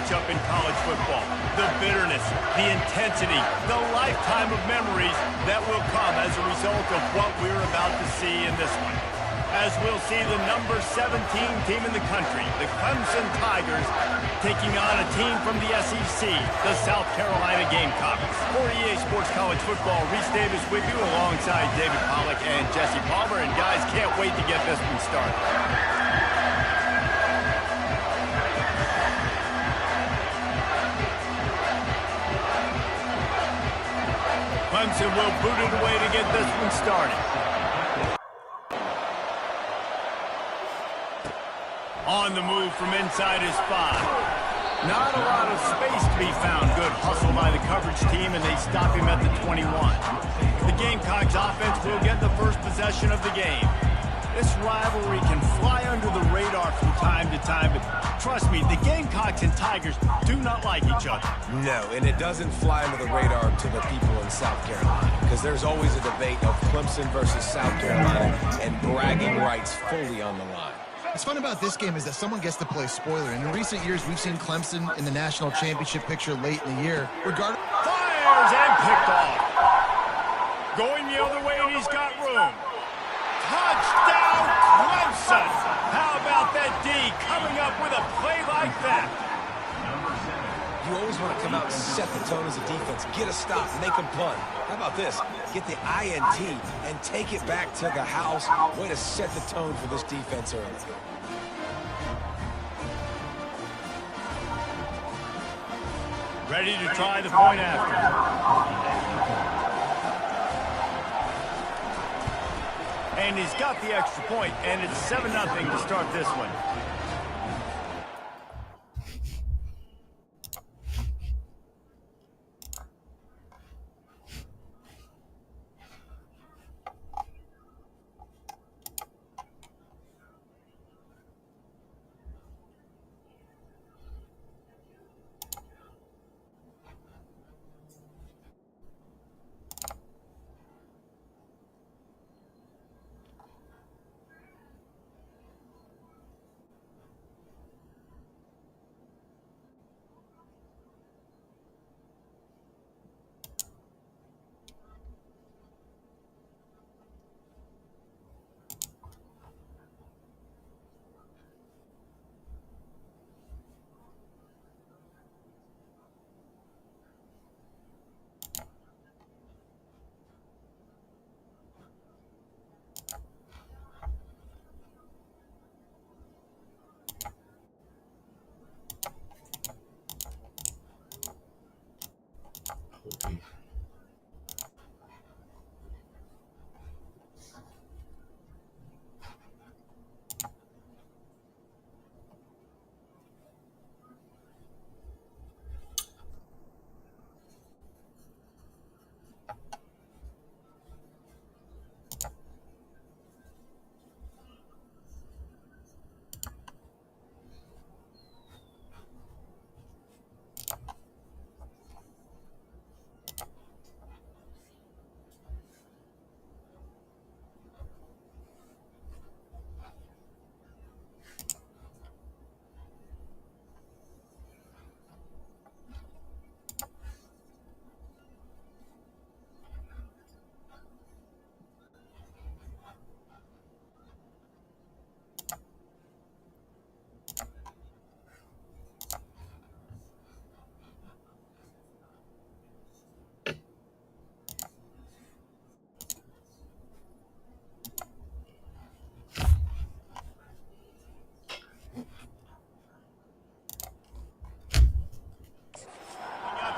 matchup in college football. The bitterness, the intensity, the lifetime of memories that will come as a result of what we're about to see in this one. As we'll see the number 17 team in the country, the Clemson Tigers, taking on a team from the SEC, the South Carolina Gamecocks. For EA Sports College Football, Reese Davis with you alongside David Pollack and Jesse Palmer. And guys, can't wait to get this one started. Clemson will boot it away to get this one started. On the move from inside his 5. Not a lot of space to be found. Good hustle by the coverage team, and they stop him at the 21. The Gamecocks offense will get the first possession of the game. This rivalry can fly under the radar from time to time, but trust me, the Gamecocks and Tigers do not like each other. No, and it doesn't fly under the radar to the people in South Carolina, because there's always a debate of Clemson versus South Carolina, and bragging rights fully on the line. What's fun about this game is that someone gets to play spoiler. And in recent years, we've seen Clemson in the national championship picture late in the year. Fires and picked off. Going the other way, and he's got room. Touchdown, Clemson! How about that D coming up with a play like that? You always want to come out and set the tone as a defense. Get a stop, make them punt. How about this? Get the INT and take it back to the house. Way to set the tone for this defense early. Ready to try the point after. And he's got the extra point, and it's 7-0 to start this one.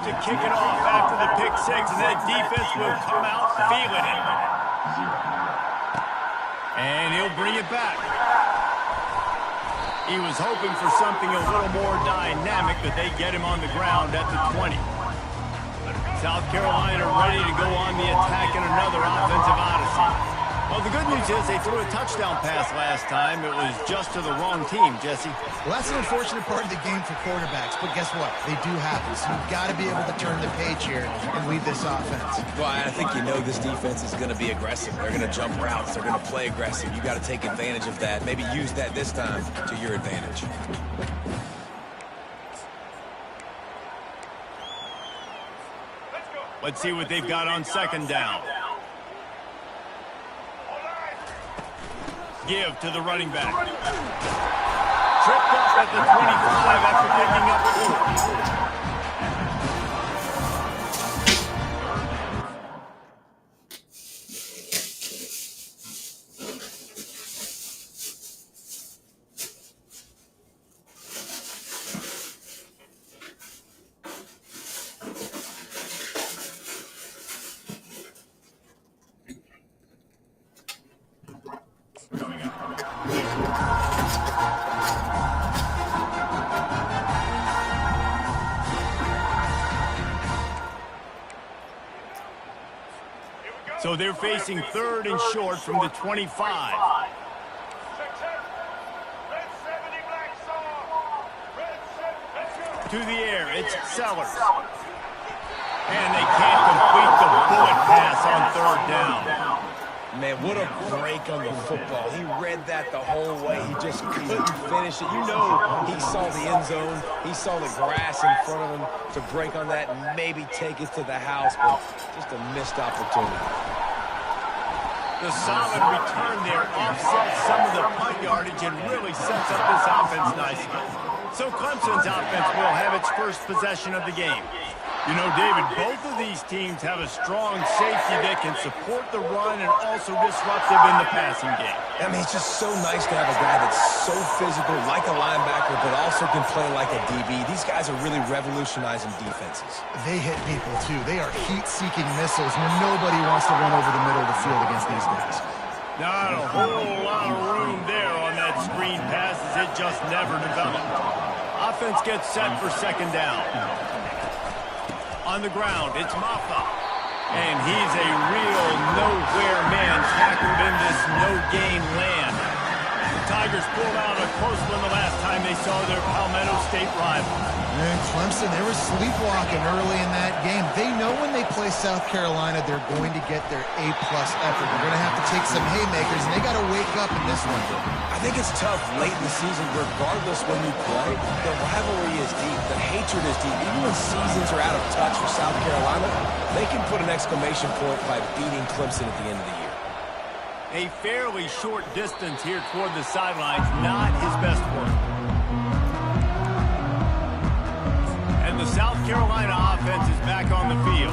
To kick it off after the pick 6, and that defense will come out feeling it. And he'll bring it back. He was hoping for something a little more dynamic, but they get him on the ground at the 20. South Carolina ready to go on the attack in another offensive odyssey. Well, the good news is they threw a touchdown pass last time. It was just to the wrong team, Jesse. Well, that's an unfortunate part of the game for quarterbacks, but guess what? They do happen. So you've got to be able to turn the page here and lead this offense. Well, I think you know this defense is going to be aggressive. They're going to jump routes. They're going to play aggressive. You got to take advantage of that. Maybe use that this time to your advantage. Let's see what they've got on second down. Give to the running back. Tripped up at the 25 after picking up 4. So they're facing third and short from the 25. To the air, it's Sellers. And they can't complete the bullet pass on third down. Man, what a break on the football. He read that the whole way. He just couldn't finish it. You know he saw the end zone. He saw the grass in front of him to break on that and maybe take it to the house, but just a missed opportunity. The solid return there offsets some of the punt yardage and really sets up this offense nicely. So Clemson's offense will have its first possession of the game. You know, David, both of these teams have a strong safety that can support the run and also disruptive in the passing game. I mean, it's just so nice to have a guy that's so physical, like a linebacker, but also can play like a DB. These guys are really revolutionizing defenses. They hit people, too. They are heat-seeking missiles. Nobody wants to run over the middle of the field against these guys. Not a whole lot of room there on that screen pass as it just never developed. Offense gets set for second down. On the ground, it's Maffa. And he's a real nowhere man tackled in this no-gain land. The Tigers pulled out a close one the last time they saw their Palmetto State rival. And Clemson, they were sleepwalking early in that game. They know when they play South Carolina, they're going to get their A-plus effort. They're going to have to take some haymakers, and they got to wake up in this one. I think it's tough late in the season, regardless when you play. The rivalry is deep. The hatred is deep. Even when seasons are out of touch for South Carolina, they can put an exclamation point by beating Clemson at the end of the year. A fairly short distance here toward the sidelines, not his best work. And the South Carolina offense is back on the field.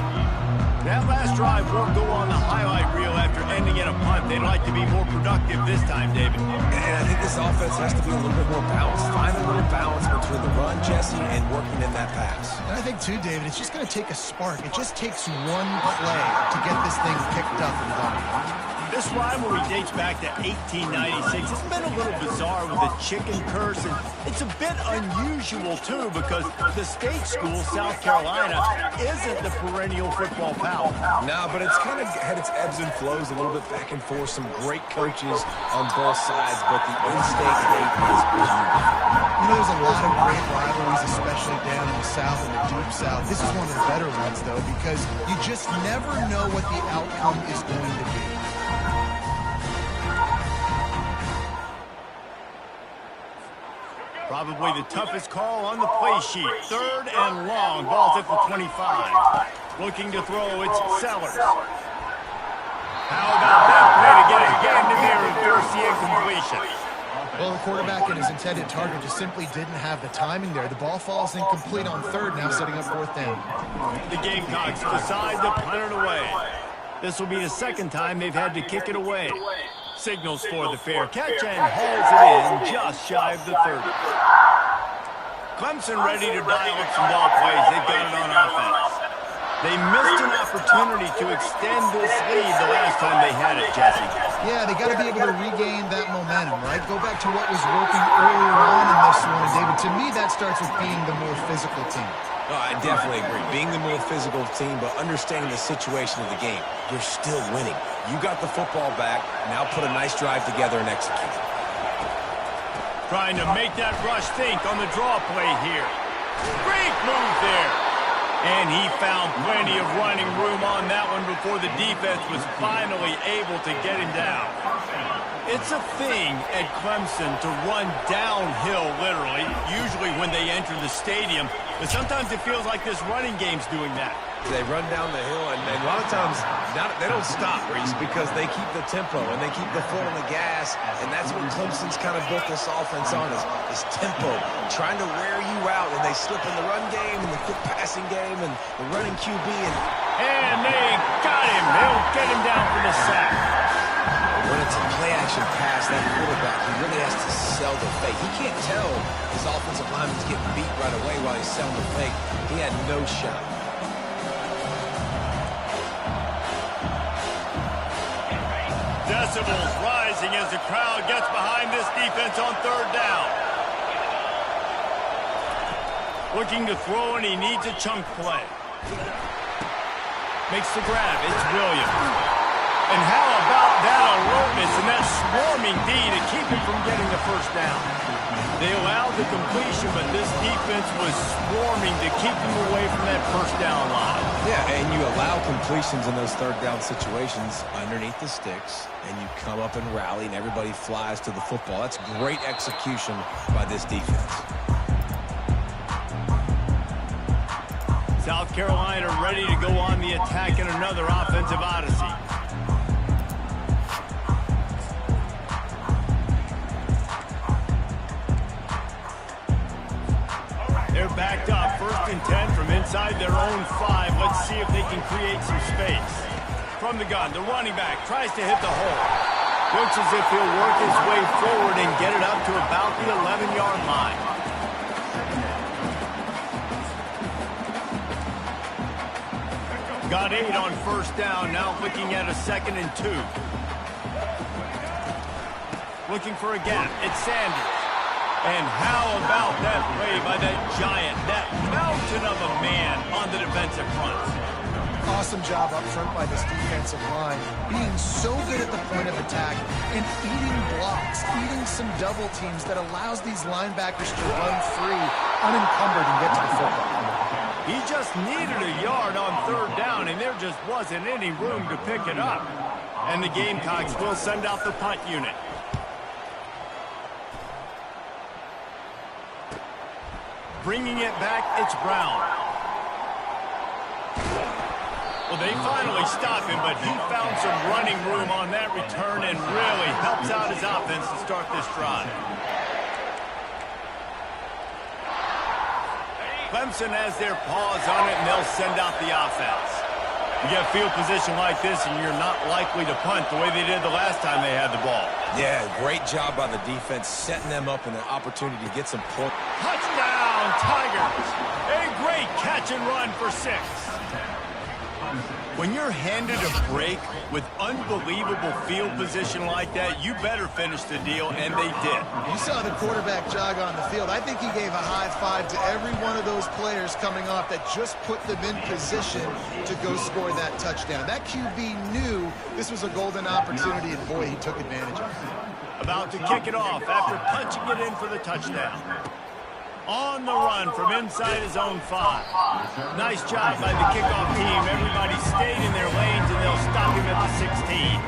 That last drive won't go on the highlight reel after ending in a punt. They'd like to be more productive this time, David. And I think this offense has to be a little bit more balanced. Find a little balance between the run, Jesse, and working in that pass. And I think, too, David, it's just going to take a spark. It just takes one play to get this thing picked up and going. This rivalry dates back to 1896. It's been a little bizarre with the chicken curse, and it's a bit unusual, too, because the state school, South Carolina, isn't the perennial football power. No, but it's kind of had its ebbs and flows, a little bit back and forth, some great coaches on both sides, but the in-state hate is unique. You know, there's a lot of great rivalries, especially down in the South and the Deep South. This is one of the better ones, though, because you just never know what the outcome is going to be. Probably the toughest call on the play sheet. Third and long. Ball's at the 25. Looking to throw, it's Sellers. How about that play to get a hand in there and force the incompletion? Well, the quarterback and his intended target just simply didn't have the timing there. The ball falls incomplete on third, now setting up fourth down. The Gamecocks decide to punt it away. This will be the second time they've had to kick it away. Signals for the fair catch and hauls it in just shy of the 30. Clemson ready to dial up some ball plays. They've got it on offense. They missed an opportunity to extend this lead the last time they had it, Jesse. Yeah, they got to be able to regain that momentum, right? Go back to what was working earlier on in this one, and David, to me, that starts with being the more physical team. Oh, I definitely agree. Being the more physical team, but understanding the situation of the game. You're still winning. You got the football back. Now put a nice drive together and execute. Trying to make that rush think on the draw play here. Great move there. And he found plenty of running room on that one before the defense was finally able to get him down. It's a thing at Clemson to run downhill, literally, usually when they enter the stadium. But sometimes it feels like this running game's doing that. They run down the hill, and a lot of times they don't stop, Reese, because they keep the tempo and they keep the foot on the gas, and that's what Clemson's kind of built this offense on is tempo, trying to wear you out, and they slip in the run game and the quick passing game and the running QB. And they got him. They'll get him down for the sack. When it's a play-action pass, that quarterback, he really has to sell the fake. He can't tell his offensive lineman's getting beat right away while he's selling the fake. He had no shot. Decibels rising as the crowd gets behind this defense on third down. Looking to throw, and he needs a chunk play. Makes the grab. It's Williams. And how about that alertness and that swarming D to keep him from getting the first down? They allowed the completion, but this defense was swarming to keep him away from that first down line. Yeah, and you allow completions in those third down situations underneath the sticks, and you come up and rally, and everybody flies to the football. That's great execution by this defense. South Carolina ready to go on the attack in another offensive odyssey. They're backed up, 1st and 10 from inside their own 5. Let's see if they can create some space. From the gun, the running back tries to hit the hole. Looks as if he'll work his way forward and get it up to about the 11-yard line. Got 8 on 1st down, now looking at a 2nd and 2. Looking for a gap, it's Sanders. And how about that play by that giant, that mountain of a man on the defensive front? Awesome job up front by this defensive line, being so good at the point of attack and eating blocks, eating some double teams that allows these linebackers to run free, unencumbered, and get to the football. He just needed a yard on 3rd down, and there just wasn't any room to pick it up. And the Gamecocks will send out the punt unit. Bringing it back, it's Brown. Well, they finally stop him, but he found some running room on that return and really helps out his offense to start this drive. Clemson has their paws on it, and they'll send out the offense. You get field position like this, and you're not likely to punt the way they did the last time they had the ball. Yeah, great job by the defense, setting them up in an opportunity to get some points. Touchdown, Tigers! A great catch and run for 6. When you're handed a break with unbelievable field position like that, you better finish the deal, and they did. You saw the quarterback jog on the field. I think he gave a high five to every one of those players coming off that just put them in position to go score that touchdown. That QB knew this was a golden opportunity, and boy, he took advantage of it. About to kick it off after punching it in for the touchdown. On the run from inside his own 5. Nice job by the kickoff team. Everybody stayed in their lanes, and they'll stop him at the 16.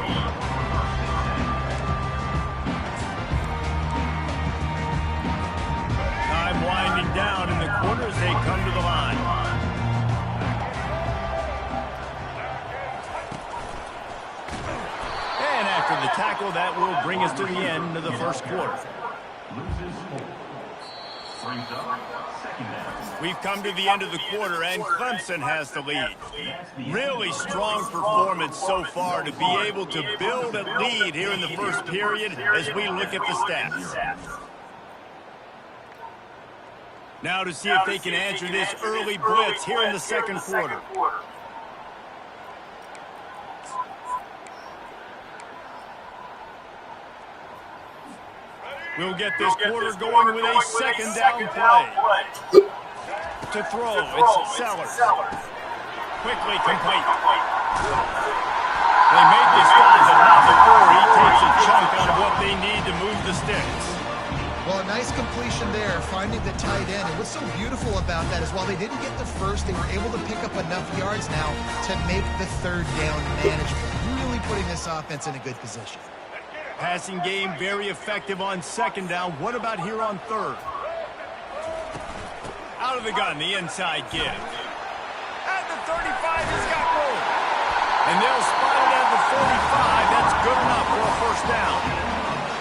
Time winding down in the quarter as they come to the line. And after the tackle, that will bring us to the end of the first quarter. We've come to the end of the quarter, and Clemson has the lead. Really strong performance so far to be able to build a lead here in the first period as we look at the stats. Now to see if they can answer this early blitz here in the second quarter. We'll get this quarter going with a 2nd down play. To throw, it's Sellers. Quickly complete. They made this stop, but not before he takes a chunk out of what they need to move the sticks. Well, a nice completion there, finding the tight end. And what's so beautiful about that is while they didn't get the first, they were able to pick up enough yards now to make the 3rd down manageable. Really putting this offense in a good position. Passing game very effective on second down. What about here on third? Out of the gun, the inside give. At the 35, he's got room. And they'll spot it at the 45. That's good enough for a first down.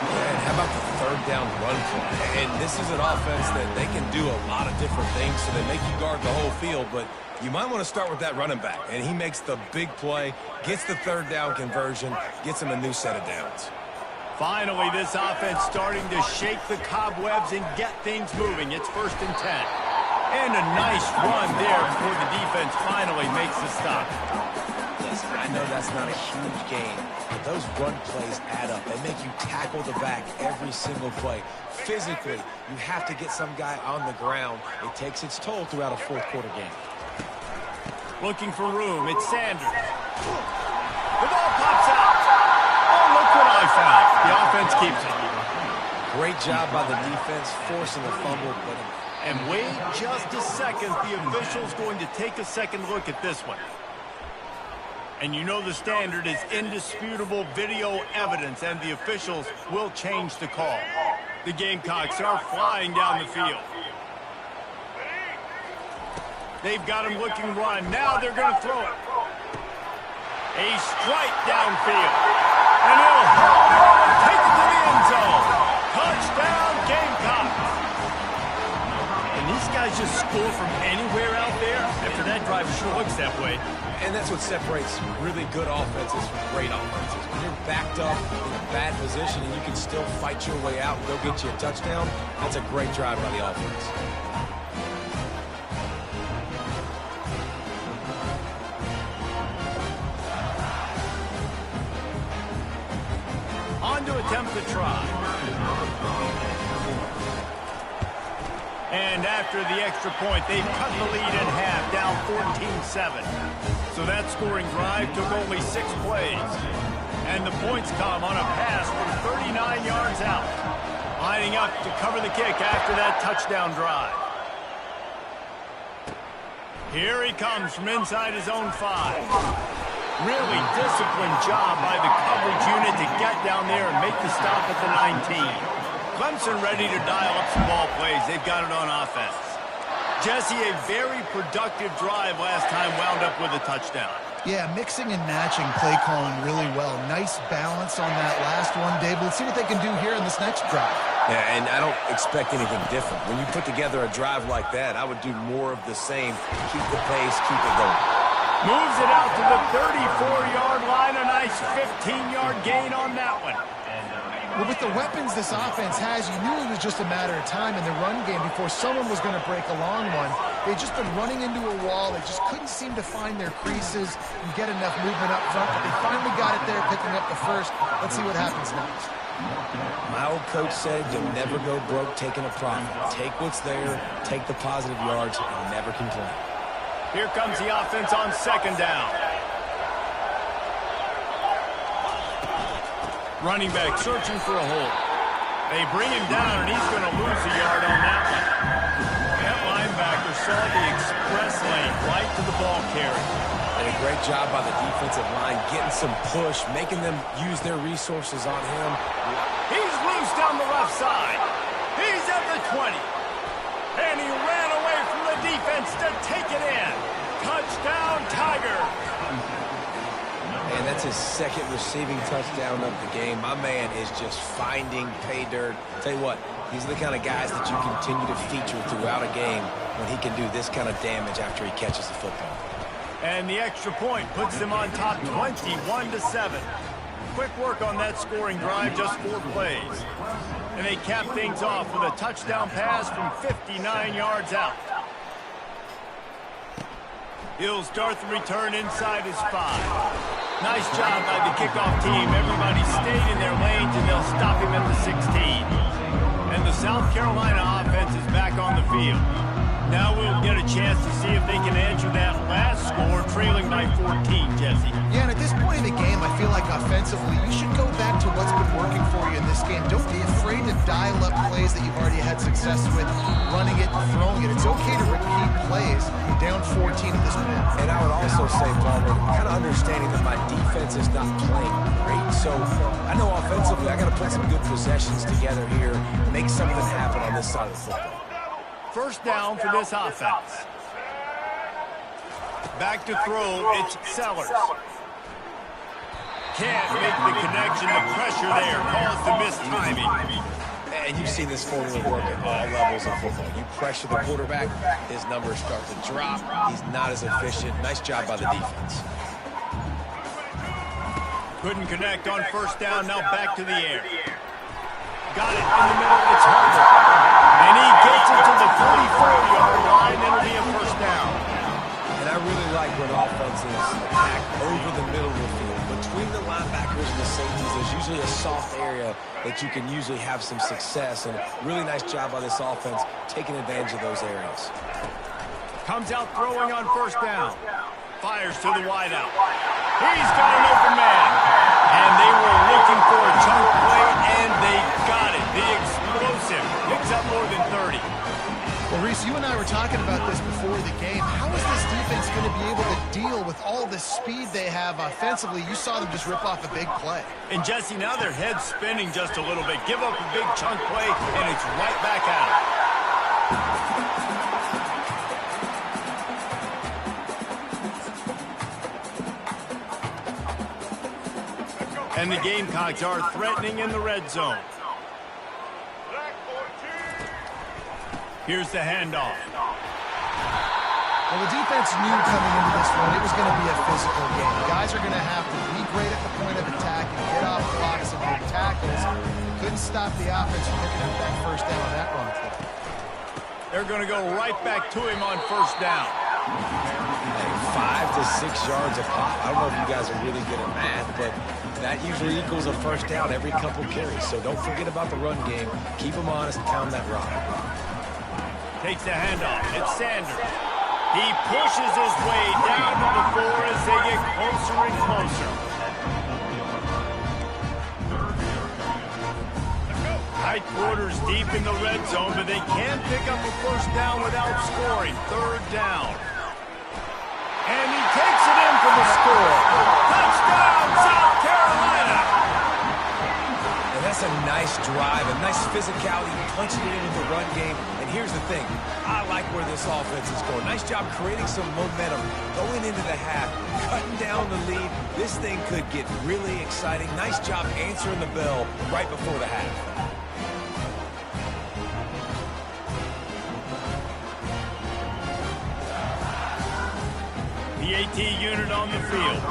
And how about the third down run play? And this is an offense that they can do a lot of different things, so they make you guard the whole field, but you might want to start with that running back. And he makes the big play, gets the third down conversion, gets him a new set of downs. Finally, this offense starting to shake the cobwebs and get things moving. It's 1st and 10. And a nice run there before the defense finally makes the stop. Listen, I know that's not a huge gain, but those run plays add up. They make you tackle the back every single play. Physically, you have to get some guy on the ground. It takes its toll throughout a fourth-quarter game. Looking for room. It's Sanders. The ball pops out. Oh, look what I found. The offense keeps it. Great job by the defense, forcing a fumble. And wait just a second. The official's going to take a second look at this one. And you know the standard is indisputable video evidence, and the officials will change the call. The Gamecocks are flying down the field. They've got him looking run. Now they're going to throw it. A strike downfield. And he'll take it to the end zone. Touchdown, Gamecocks. And these guys just score from anywhere out there. After that drive, it sure looks that way. And that's what separates really good offenses from great offenses. When you're backed up in a bad position and you can still fight your way out and go get you a touchdown, that's a great drive by the offense. On to attempt the try. And after the extra point, they've cut the lead in half, down 14-7. So that scoring drive took only 6 plays. And the points come on a pass from 39 yards out. Lining up to cover the kick after that touchdown drive. Here he comes from inside his own 5. Really disciplined job by the coverage unit to get down there and make the stop at the 19. Clemson ready to dial up some ball plays. They've got it on offense. Jesse, a very productive drive last time, wound up with a touchdown. Yeah, mixing and matching play calling really well. Nice balance on that last one, Dave. Let's see what they can do here in this next drive. Yeah, and I don't expect anything different. When you put together a drive like that, I would do more of the same. Keep the pace, keep it going. Moves it out to the 34-yard line. A nice 15-yard gain on that one. Well, with the weapons this offense has, you knew it was just a matter of time in the run game before someone was going to break a long one. They'd just been running into a wall. They just couldn't seem to find their creases and get enough movement up front, but they finally got it there, picking up the first. Let's see what happens next. My old coach said you'll never go broke taking a profit. Take what's there, take the positive yards, and never complain. Here comes the offense on second down. Running back searching for a hole. They bring him down, and he's going to lose a yard on that one. That linebacker saw the express lane right to the ball carrier. And a great job by the defensive line, getting some push, making them use their resources on him. He's loose down the left side. He's at the 20. And he ran away from the defense to take it in. Touchdown, Tiger. And that's his second receiving touchdown of the game. My man is just finding pay dirt. Tell you what, these are the kind of guys that you continue to feature throughout a game when he can do this kind of damage after he catches the football. And the extra point puts them on top 21-7. Quick work on that scoring drive, just 4 plays. And they cap things off with a touchdown pass from 59 yards out. He'll start the return inside his 5. Nice job by the kickoff team. Everybody stayed in their lanes, and they'll stop him at the 16. And the South Carolina offense is back on the field. Now we'll get a chance to see if they can answer that last score, trailing by 14, Jesse. Yeah, and at this point in the game, I feel like offensively, you should go back to what's been working for you in this game. Don't be afraid to dial up plays that you've already had success with, running it, throwing it. It's okay to repeat plays. Down 14 at this point. And I would also also say, Palmer, kind of understanding that my defense is not playing great. So I know offensively I got to put some good possessions together here, make something happen on this side of the football. First down for this offense. Back to throw, it's Sellers. Can't make the connection. The pressure there caused the missed timing. And you've seen this formula work at all levels of football. You pressure the quarterback, his numbers start to drop. He's not as efficient. Nice job by the defense. Couldn't connect on first down. Now back to the air. Got it in the middle. It's Herbert. And he gets it to the 44-yard line. It'll be a first down. And I really like when offenses attack over the middle of the field. Between the linebackers and the safeties, there's usually a soft area that you can usually have some success. And really nice job by this offense taking advantage of those areas. Comes out throwing on first down. Fires to the wideout. He's got an open man. And they were looking for a chunk play, and they got it. The explosive picks up more than 30. Well, Reese, you and I were talking about this before the game. How is this defense going to be able to deal with all the speed they have offensively? You saw them just rip off a big play. And, Jesse, now their head's spinning just a little bit. Give up a big chunk play, and it's right back at them. And the Gamecocks are threatening in the red zone. Here's the handoff. Well, the defense knew coming into this one it was going to be a physical game. Guys are going to have to be great at the point of attack and get off blocks and make tackles. Couldn't stop the offense from picking up that first down on that run play. They're going to go right back to him on first down. 5 to 6 yards a pop. I don't know if you guys are really good at math, but that usually equals a first down every couple carries. So don't forget about the run game. Keep them honest and pound that rock. Takes the handoff. It's Sanders. He pushes his way down to the 4 as they get closer and closer. Tight quarters deep in the red zone, but they can't pick up a first down without scoring. Third down. And he takes it in for the score. Touchdown, South Carolina! And that's a nice drive, a nice physicality, punching it into the run game. And here's the thing. I like where this offense is going. Nice job creating some momentum going into the half, cutting down the lead. This thing could get really exciting. Nice job answering the bell right before the half. The AT unit on the field.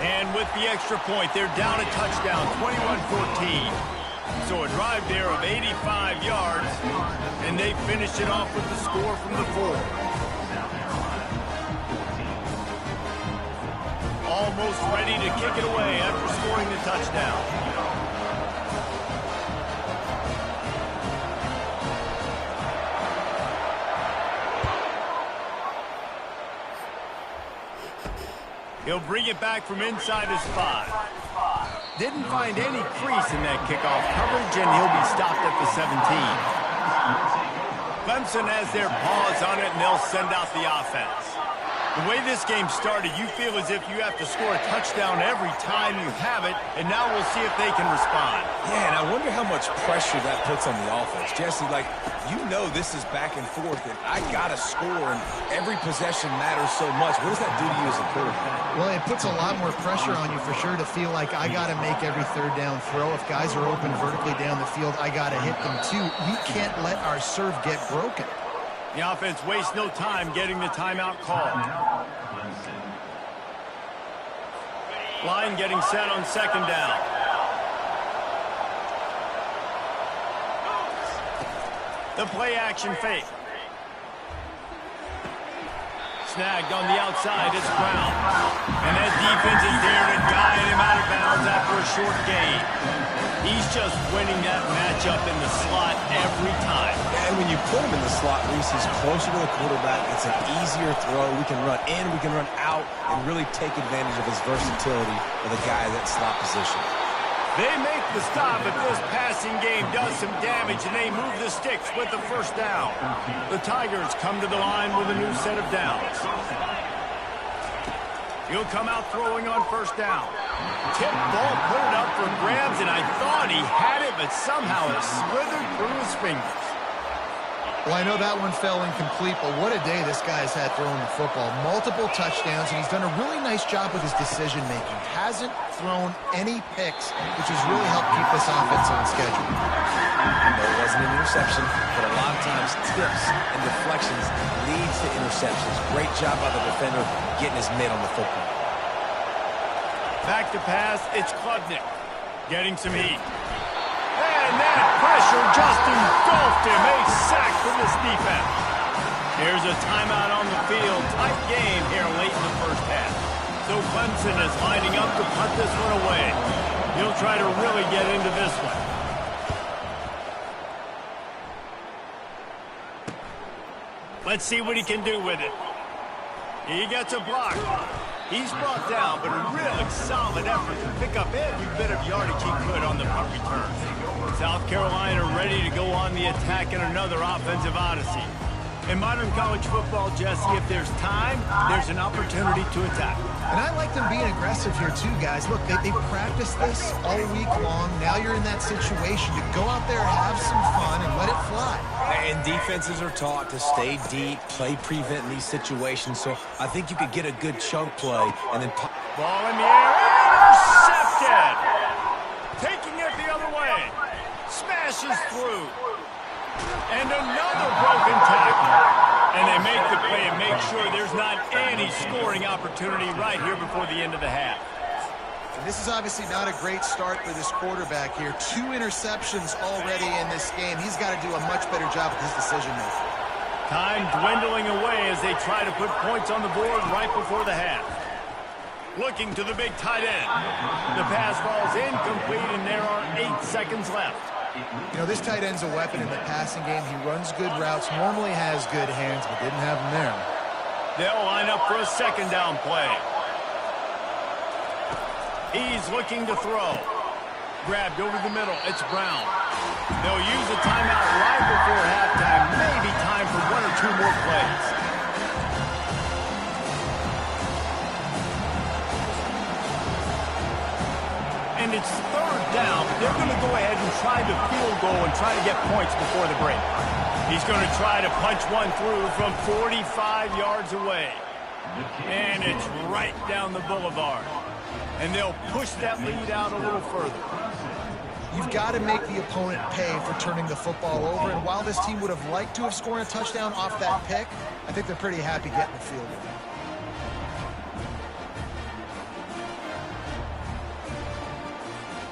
And with the extra point, they're down a touchdown, 21-14. So a drive there of 85 yards, and they finish it off with the score from the 4. Almost ready to kick it away after scoring the touchdown. He'll bring it back from inside his 5. Didn't find any crease in that kickoff coverage, and he'll be stopped at the 17. Clemson has their paws on it, and they'll send out the offense. The way this game started, you feel as if you have to score a touchdown every time you have it, and now we'll see if they can respond. Yeah, and I wonder how much pressure that puts on the offense. Jesse, like, you know this is back and forth, and I got to score, and every possession matters so much. What does that do to you as a quarterback? Well, it puts a lot more pressure on you for sure to feel like I got to make every third down throw. If guys are open vertically down the field, I got to hit them too. We can't let our serve get broken. The offense wastes no time getting the timeout called. Line getting set on second down. The play action fake. Snagged on the outside is Brown. And that defense is there to guide him out of bounds after a short gain. He's just winning that matchup in the slot every time. And when you put him in the slot, Reese, he's closer to the quarterback. It's an easier throw. We can run in, we can run out, and really take advantage of his versatility of the guy in that slot position. They make the stop, but this passing game does some damage, and they move the sticks with the first down. The Tigers come to the line with a new set of downs. He'll come out throwing on first down. Tip ball, put it up for grabs, and I thought he had it, but somehow it slithered through his fingers. Well, I know that one fell incomplete, but what a day this guy's had throwing the football. Multiple touchdowns, and he's done a really nice job with his decision-making. Hasn't thrown any picks, which has really helped keep this offense on schedule. No, it wasn't an interception, but a lot of times tips and deflections leads to interceptions. Great job by the defender getting his mitt on the football. Back to pass, it's Klubnik getting some heat. And that pressure just engulfed him. A sack for this defense. Here's a timeout on the field. Tight game here late in the first half. So Clemson is lining up to punt this one away. He'll try to really get into this one. Let's see what he can do with it. He gets a block. He's brought down, but a really solid effort to pick up every bit of yardage he could on the punt return. South Carolina ready to go on the attack in another offensive odyssey. In modern college football, Jesse, if there's time, there's an opportunity to attack. And I like them being aggressive here too, guys. Look, they practiced this all week long. Now you're in that situation to go out there, have some fun, and let it fly. And defenses are taught to stay deep, play prevent in these situations. So I think you could get a good chunk play and then pop. Ball in the air, intercepted! Taking it the other way. Smashes through. And another broken tackle. And they make the play and make sure there's not any scoring opportunity right here before the end of the half. And this is obviously not a great start for this quarterback here. 2 interceptions already in this game. He's got to do a much better job with his decision-making. Time dwindling away as they try to put points on the board right before the half. Looking to the big tight end. The pass falls incomplete, and there are 8 seconds left. You know, this tight end's a weapon in the passing game. He runs good routes, normally has good hands, but didn't have them there. They'll line up for a second down play. He's looking to throw. Grabbed over the middle. It's Brown. They'll use a timeout right before halftime. Maybe time for 1 or 2 more plays. And it's third down. They're going to go ahead and try the field goal and try to get points before the break. He's going to try to punch one through from 45 yards away. And it's right down the boulevard. And they'll push that lead out a little further. You've got to make the opponent pay for turning the football over. And while this team would have liked to have scored a touchdown off that pick, I think they're pretty happy getting the field goal.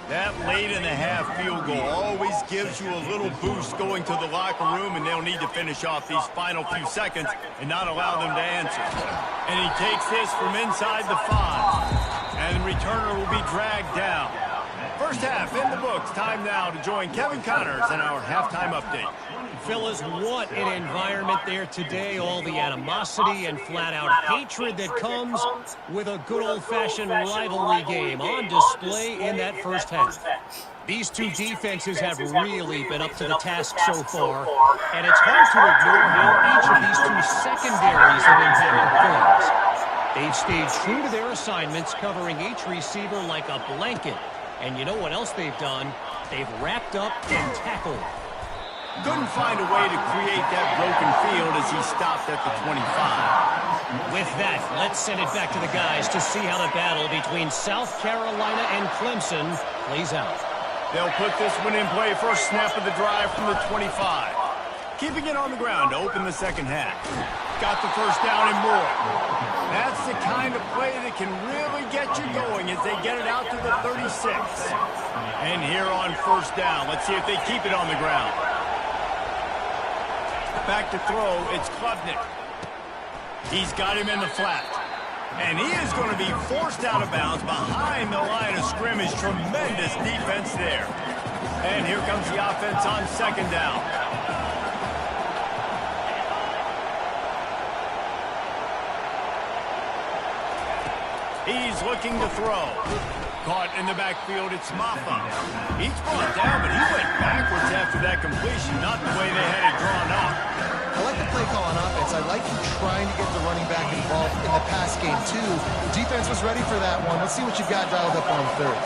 That late-in-the-half field goal always gives you a little boost going to the locker room, and they'll need to finish off these final few seconds and not allow them to answer. And he takes this from inside the 5, and the returner will be dragged down. First half in the books. Time now to join Kevin Connors in our halftime update. Fellas, what an environment there today. All the animosity and flat-out hatred that comes with a good old-fashioned rivalry game on display in that first half. These two defenses have really been up to the task so far, and it's hard to ignore how each of these two secondaries have impacted things. They've stayed true to their assignments, covering each receiver like a blanket. And you know what else they've done? They've wrapped up and tackled. Couldn't find a way to create that broken field as he stopped at the 25. With that, let's send it back to the guys to see how the battle between South Carolina and Clemson plays out. They'll put this one in play. First snap of the drive from the 25. Keeping it on the ground to open the second half. Got the first down and more. That's the kind of play that can really get you going as they get it out to the 36. And here on first down, let's see if they keep it on the ground. Back to throw, it's Klubnik. He's got him in the flat. And he is going to be forced out of bounds behind the line of scrimmage. Tremendous defense there. And here comes the offense on second down. He's looking to throw. Caught in the backfield, it's Maffa. He's brought down, but he went backwards after that completion, not the way they had it drawn up. I like the play call on offense. I like you trying to get the running back involved in the pass game, too. The defense was ready for that one. Let's see what you've got dialed up on third.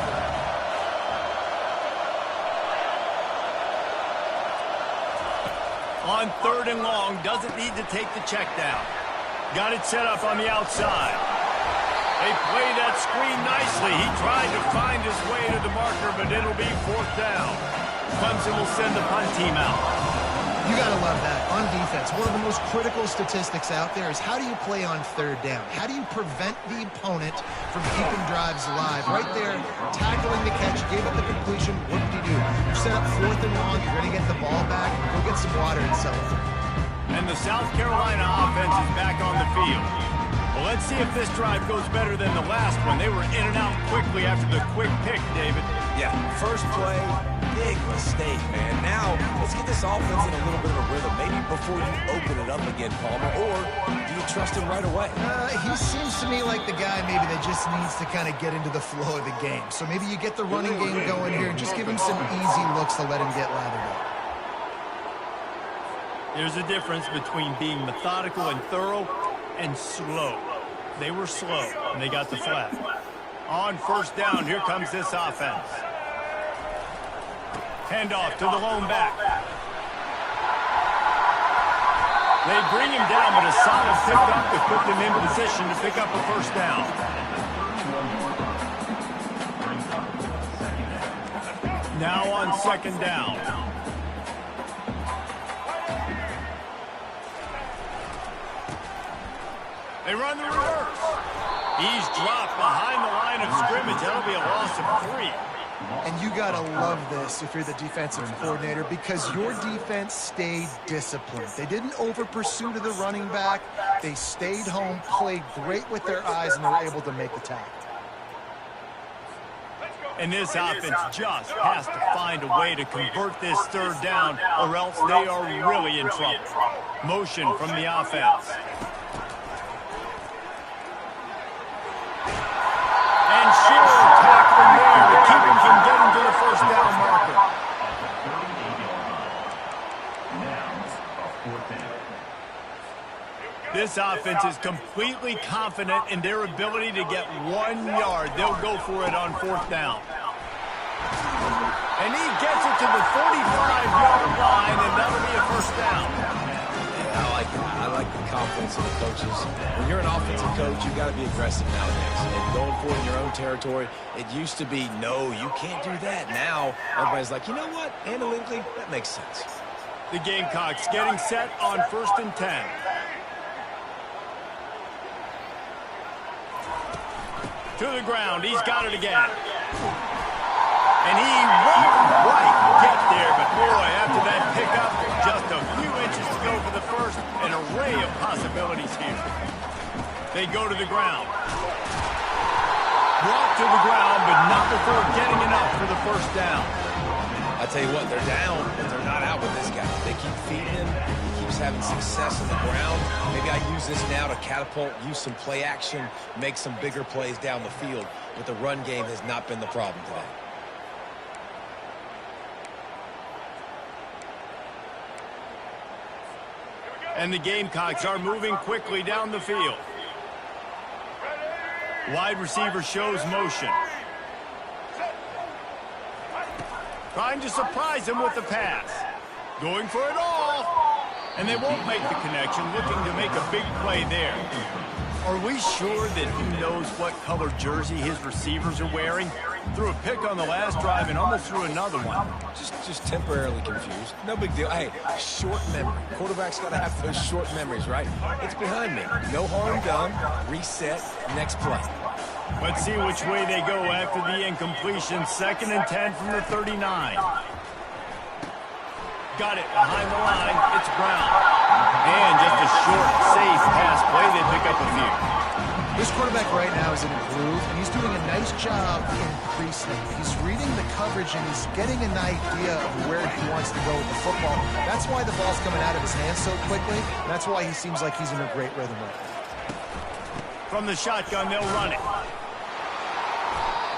On 3rd and long, doesn't need to take the check down. Got it set up on the outside. They play that screen nicely. He tried to find his way to the marker, but it'll be 4th down. Clemson will send the punt team out. You got to love that. On defense, one of the most critical statistics out there is how do you play on 3rd down? How do you prevent the opponent from keeping drives alive? Right there, tackling the catch, gave up the completion. What did he do? You set up 4th and long. You're going to get the ball back. Go get some water and celebrate. And the South Carolina offense is back on the field. Well, let's see if this drive goes better than the last one. They were in and out quickly after the quick pick, David. Yeah, first play, big mistake, man. Now, let's get this offense in a little bit of a rhythm. Maybe before you open it up again, Palmer, or do you trust him right away? He seems to me like the guy maybe that just needs to kind of get into the flow of the game. So maybe you get the running game going here and just give him some easy looks to let him get lathered up. There's a difference between being methodical and thorough and slow. They were slow, and they got the flag. On 1st down, here comes this offense. Handoff to the lone back. They bring him down, but a solid pickup to put them in position to pick up a 1st down. Now on 2nd down. They run the reverse. He's dropped behind the line of scrimmage. That'll be a loss of 3. And you got to love this if you're the defensive coordinator because your defense stayed disciplined. They didn't over-pursue to the running back. They stayed home, played great with their eyes, and were able to make the tackle. And this offense just has to find a way to convert this 3rd down or else they are really in trouble. Motion from the offense. And sure, tackling there to keep him from getting to the 1st down marker. This offense is completely confident in their ability to get 1 yard. They'll go for it on 4th down. And he gets it to the 45-yard line, and that'll be a 1st down. I like the confidence of the coaches. When you're an offensive coach, you got to be aggressive nowadays. And going for it in your own territory, it used to be, no, you can't do that. Now, everybody's like, you know what? Analytically, that makes sense. The Gamecocks getting set on 1st and 10. To the ground. He's got it again. And he won't quite get there, but boy, after that pickup, just a few inches to go for the 1st. An array of possibilities here. They go to the ground. Brought to the ground, but not before getting enough for the 1st down. I tell you what, they're down, but they're not out with this guy. They keep feeding him. He keeps having success on the ground. Maybe I use this now to catapult, use some play action, make some bigger plays down the field. But the run game has not been the problem today. And the Gamecocks are moving quickly down the field. Wide receiver shows motion. Trying to surprise him with the pass. Going for it all. And they won't make the connection, looking to make a big play there. Are we sure that he knows what color jersey his receivers are wearing? Threw a pick on the last drive and almost threw another one. Just temporarily confused. No big deal. Hey, short memory. Quarterback's got to have those short memories, right? It's behind me. No harm done. Reset. Next play. Let's see which way they go after the incompletion. 2nd and 10 from the 39. Got it behind the line. It's Brown. And just a short, safe pass play. They pick up a few. This quarterback right now is in a groove, and he's doing a nice job increasing. He's reading the coverage, and he's getting an idea of where he wants to go with the football. That's why the ball's coming out of his hands so quickly. That's why he seems like he's in a great rhythm right now. From the shotgun, they'll run it.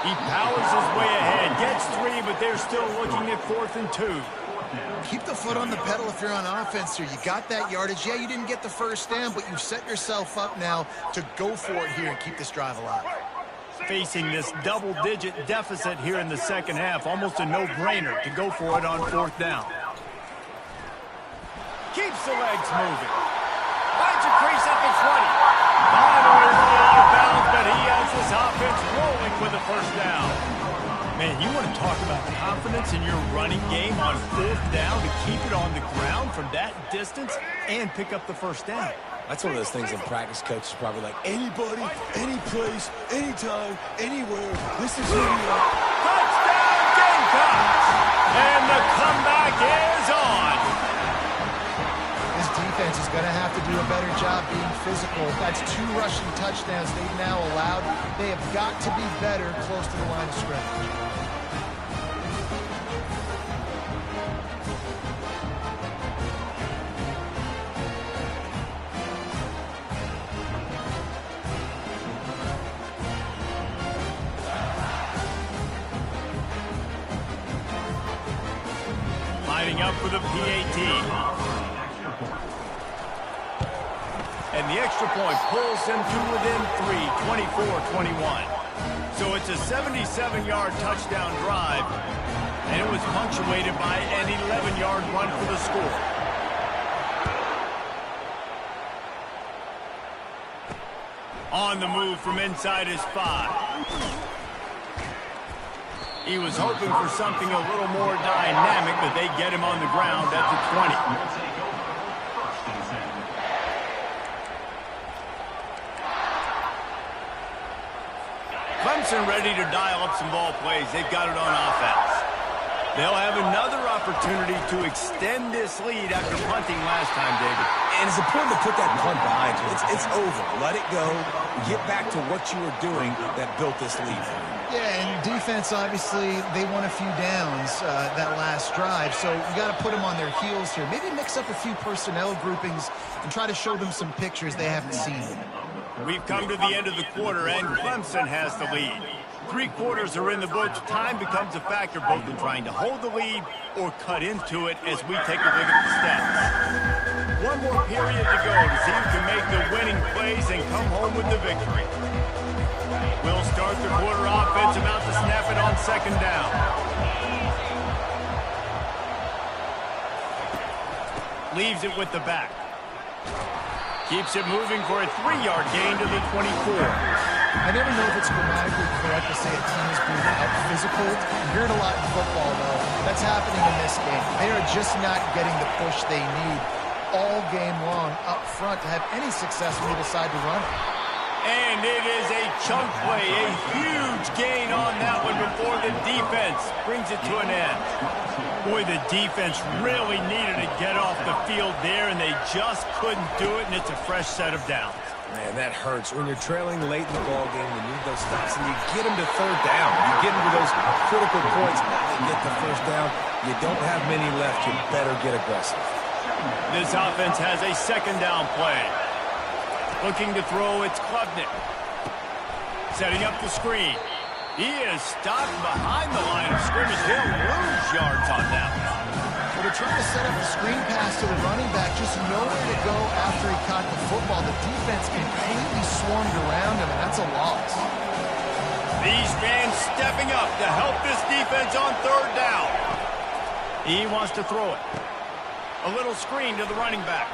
He powers his way ahead, gets 3, but they're still looking at 4th and 2. Keep the foot on the pedal if you're on offense here. You got that yardage. Yeah, you didn't get the first down, but you've set yourself up now to go for it here and keep this drive alive. Facing this double-digit deficit here in the second half, almost a no-brainer to go for it on 4th down. Keeps the legs moving. Finds a crease at the 20. Finally a little out of bounds, but he has this offense rolling with the first down. Man, you want to talk about confidence in your running game on 4th down to keep it on the ground from that distance and pick up the first down. That's one of those things in practice, coaches are probably like, anybody, any place, anytime, anywhere, this is who you are. Touchdown, Gamecocks! And the comeback is on. This defense is going to have to do a better job being physical. That's 2 rushing touchdowns they've now allowed. They have got to be better close to the line of scrimmage. Lining up for the PAT. And the extra point pulls them to within 3, 24-21. So it's a 77-yard touchdown drive, and it was punctuated by an 11-yard run for the score. On the move from inside his 5. He was hoping for something a little more dynamic, but they get him on the ground at the 20. Clemson ready to dial up some ball plays. They've got it on offense. They'll have another opportunity to extend this lead after punting last time, David. And it's important to put that punt behind you. It's over. Let it go. Get back to what you were doing that built this lead. Yeah, and defense, obviously, they won a few downs that last drive, so you got to put them on their heels here. Maybe mix up a few personnel groupings and try to show them some pictures they haven't seen. We've come to the end of the quarter, and Clemson has the lead. 3 quarters are in the books. Time becomes a factor both in trying to hold the lead or cut into it as we take a look at the stats. 1 more period to go to see who can make the winning plays and come home with the victory. We'll start the quarter offense, about to snap it on 2nd down. Leaves it with the back. Keeps it moving for a 3-yard gain to the 24. I never know if it's grammatically correct to say a team is being out-physical. You hear it a lot in football, though. That's happening in this game. They are just not getting the push they need all game long up front to have any success when they decide to run it. And it is a chunk play, a huge gain on that one before the defense brings it to an end. Boy, the defense really needed to get off the field there, and they just couldn't do it, and it's a fresh set of downs. Man, that hurts. When you're trailing late in the ball game, you need those stops, and you get them to 3rd down. You get them to those critical points, and get the first down. You don't have many left. You better get aggressive. This offense has a 2nd down play. Looking to throw, it's Klubnik. Setting up the screen. He is stopped behind the line of scrimmage. He'll lose yards on that one. Well, they're trying to set up the screen pass to the running back, just nowhere to go after he caught the football. The defense completely swarmed around him, and that's a loss. These fans stepping up to help this defense on 3rd down. He wants to throw it. A little screen to the running back.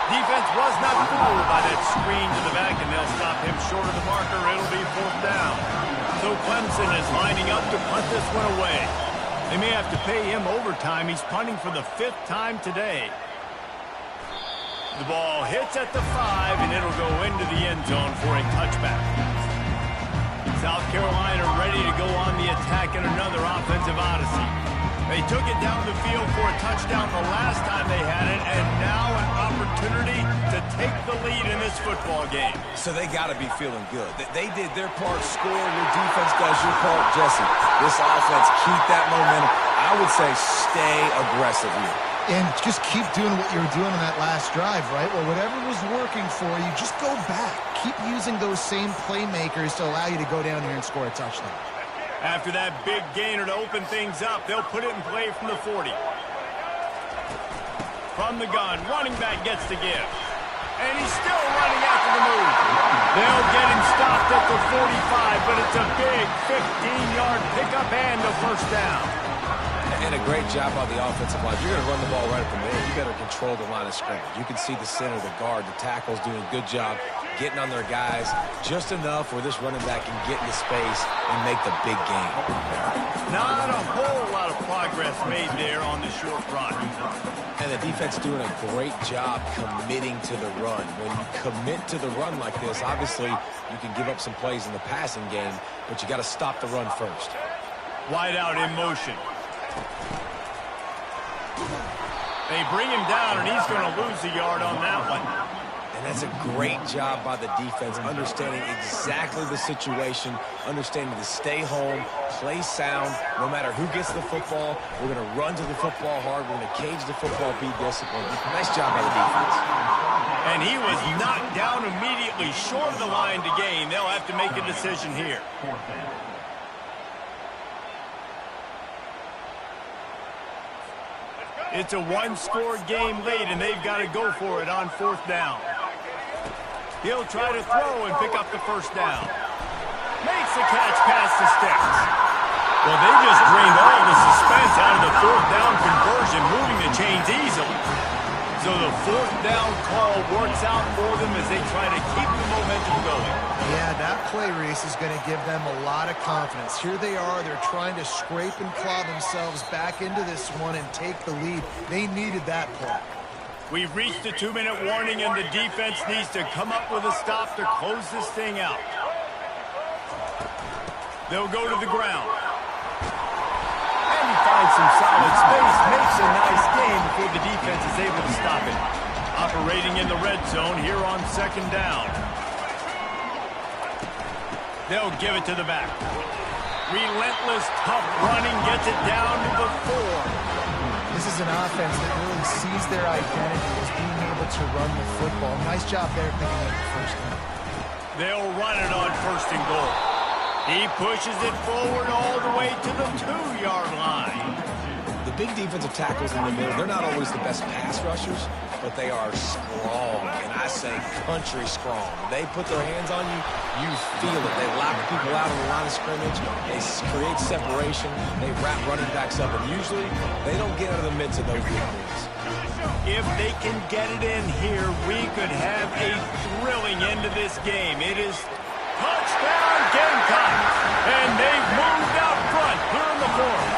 Defense was not fooled by that screen to the back, and they'll stop him short of the marker. It'll be 4th down. So Clemson is lining up to punt this one away. They may have to pay him overtime. He's punting for the 5th time today. The ball hits at the 5, and it'll go into the end zone for a touchback. South Carolina ready to go on the attack in another offensive odyssey. They took it down the field for a touchdown the last time they had it, and now an opportunity to take the lead in this football game. So they got to be feeling good. They did their part, score. Your defense does your part, Jesse. This offense, keep that momentum. I would say stay aggressive here. And just keep doing what you were doing on that last drive, right? Well, whatever was working for you, just go back. Keep using those same playmakers to allow you to go down here and score a touchdown. After that big gainer to open things up, they'll put it in play from the 40. From the gun, running back gets to give. And he's still running after the move. They'll get him stopped at the 45, but it's a big 15-yard pickup and a first down. And a great job on the offensive line. If you're going to run the ball right at the middle, you better control the line of scrimmage. You can see the center, the guard, the tackles doing a good job getting on their guys just enough where this running back can get into space and make the big game. Not a whole lot of progress made there on the short run. And the defense doing a great job committing to the run. When you commit to the run like this, obviously you can give up some plays in the passing game, but you got to stop the run first. Wide out in motion. They bring him down, and he's going to lose a yard on that one. And that's a great job by the defense, understanding exactly the situation, understanding to stay home, play sound. No matter who gets the football, we're going to run to the football hard. We're going to cage the football, be disciplined. Nice job by the defense. And he was knocked down immediately, short of the line to gain. They'll have to make a decision here. It's a one-score game late, and they've got to go for it on fourth down. He'll try to throw and pick up the first down. Makes the catch past the sticks. Well, they just drained all the suspense out of the fourth down conversion, moving the chains easily. So the fourth down call works out for them as they try to keep the momentum going. Yeah, that play, Reese, is going to give them a lot of confidence. Here they are. They're trying to scrape and claw themselves back into this one and take the lead. They needed that play. We've reached the 2-minute warning, and the defense needs to come up with a stop to close this thing out. They'll go to the ground. And he finds some solid space, makes a nice gain before the defense is able to stop it. Operating in the red zone here on second down. They'll give it to the back. Relentless, tough running gets it down to the 4. This is an offense that really sees their identity as being able to run the football. Nice job there picking up the first down. They'll run it on first and goal. He pushes it forward all the way to the 2-yard line. The big defensive tackles in the middle, they're not always the best pass rushers, but they are strong, and I say country strong. They put their hands on you, you feel it. They lock people out of the line of scrimmage. They create separation. They wrap running backs up, and usually they don't get out of the midst of those big moves. If they can get it in here, we could have a thrilling end to this game. It is touchdown Gamecocks, and they've moved out front here in the fourth.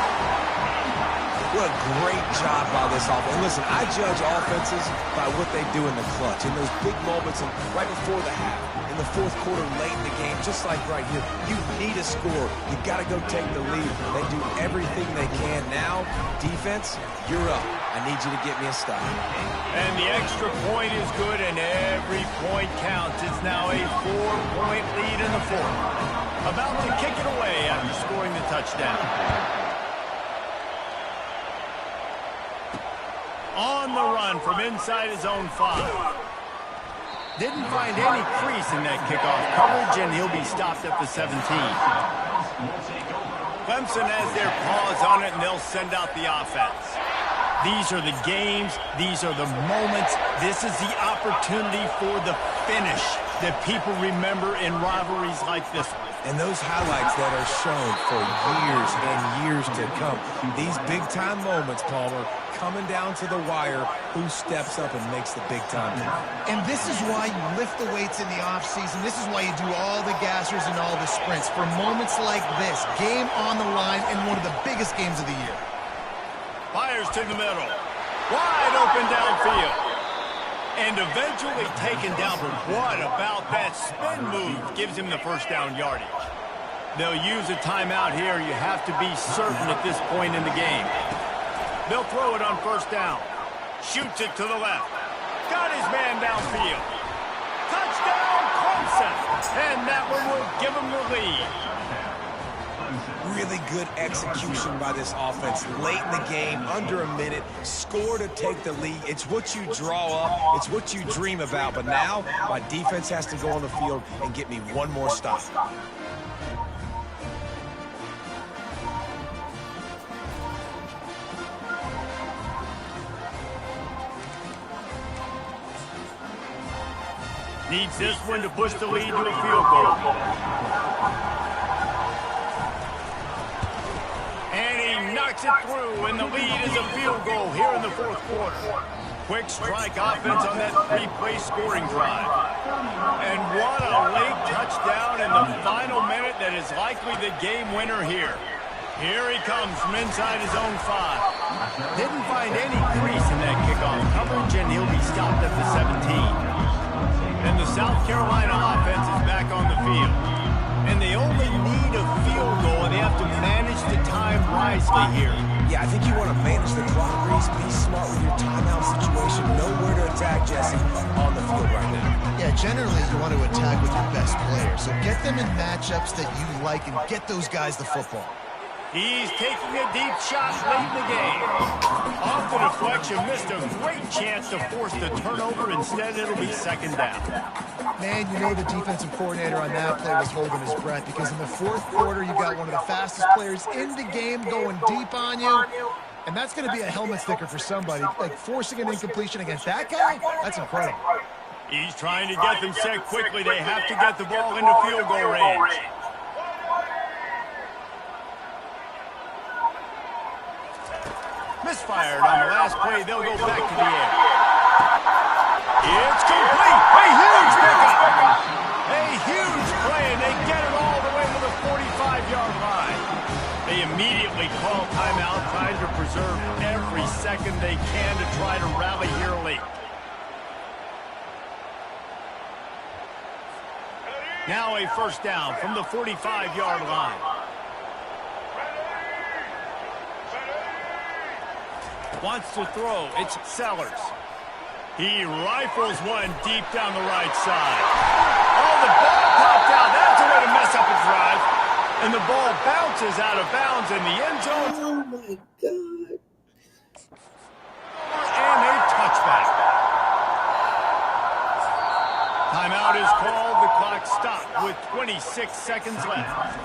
What a great job by this offense. And listen, I judge offenses by what they do in the clutch, in those big moments and right before the half, in the fourth quarter, late in the game, just like right here. You need a score. You got to go take the lead. They do everything they can. Now, defense, you're up. I need you to get me a stop. And the extra point is good, and every point counts. It's now a 4-point lead in the fourth. About to kick it away after scoring the touchdown. On the run from inside his own 5. Didn't find any crease in that kickoff coverage, and he'll be stopped at the 17. Clemson has their paws on it, and they'll send out the offense. These are the games. These are the moments. This is the opportunity for the finish that people remember in rivalries like this one. And those highlights that are shown for years and years to come. These big-time moments, Palmer, coming down to the wire, who steps up and makes the big-time move. And this is why you lift the weights in the offseason. This is why you do all the gassers and all the sprints. For moments like this, game on the line in one of the biggest games of the year. Fires to the middle. Wide open downfield. And eventually taken down, but what about that spin move gives him the first down yardage. They'll use a timeout here. You have to be certain at this point in the game. They'll throw it on first down. Shoots it to the left. Got his man downfield. Touchdown, Clemson. And that one will give him the lead. Really good execution by this offense. Late in the game, under a minute, score to take the lead. It's what you draw up. It's what you dream about. But now, my defense has to go on the field and get me one more stop. Needs this one to push the lead to a field goal. And he knocks it through, and the lead is a field goal here in the fourth quarter. Quick strike offense on that three-play scoring drive. And what a late touchdown in the final minute that is likely the game winner here. Here he comes from inside his own 5. Didn't find any crease in that kickoff coverage, and he'll be stopped at the 17. And the South Carolina offense is back on the field. And they only need a field goal, and they have to manage the time wisely here. Yeah, I think you want to manage the clock, Reese. Be smart with your timeout situation. Know where to attack, Jesse, on the field right now. Yeah, generally you want to attack with your best player. So get them in matchups that you like and get those guys the football. He's taking a deep shot late in the game. Off the deflection, missed a great chance to force the turnover. Instead, it'll be second down. Man, you know the defensive coordinator on that play was holding his breath because in the fourth quarter, you got one of the fastest players in the game going deep on you. And that's going to be a helmet sticker for somebody. Like forcing an incompletion against that guy, that's incredible. He's trying to get them set quickly. They have to get the ball into field goal range. Misfired on the last play. They'll go back to the air. It's complete. A huge pickup. A huge play, and they get it all the way to the 45-yard line. They immediately call timeout, trying to preserve every second they can to try to rally here late. Now a first down from the 45-yard line. Wants to throw. It's Sellers. He rifles one deep down the right side. Oh, the ball popped out. That's a way to mess up a drive. And the ball bounces out of bounds in the end zone. Oh, my God. And a touchback. Timeout is called. The clock stopped with 26 seconds left.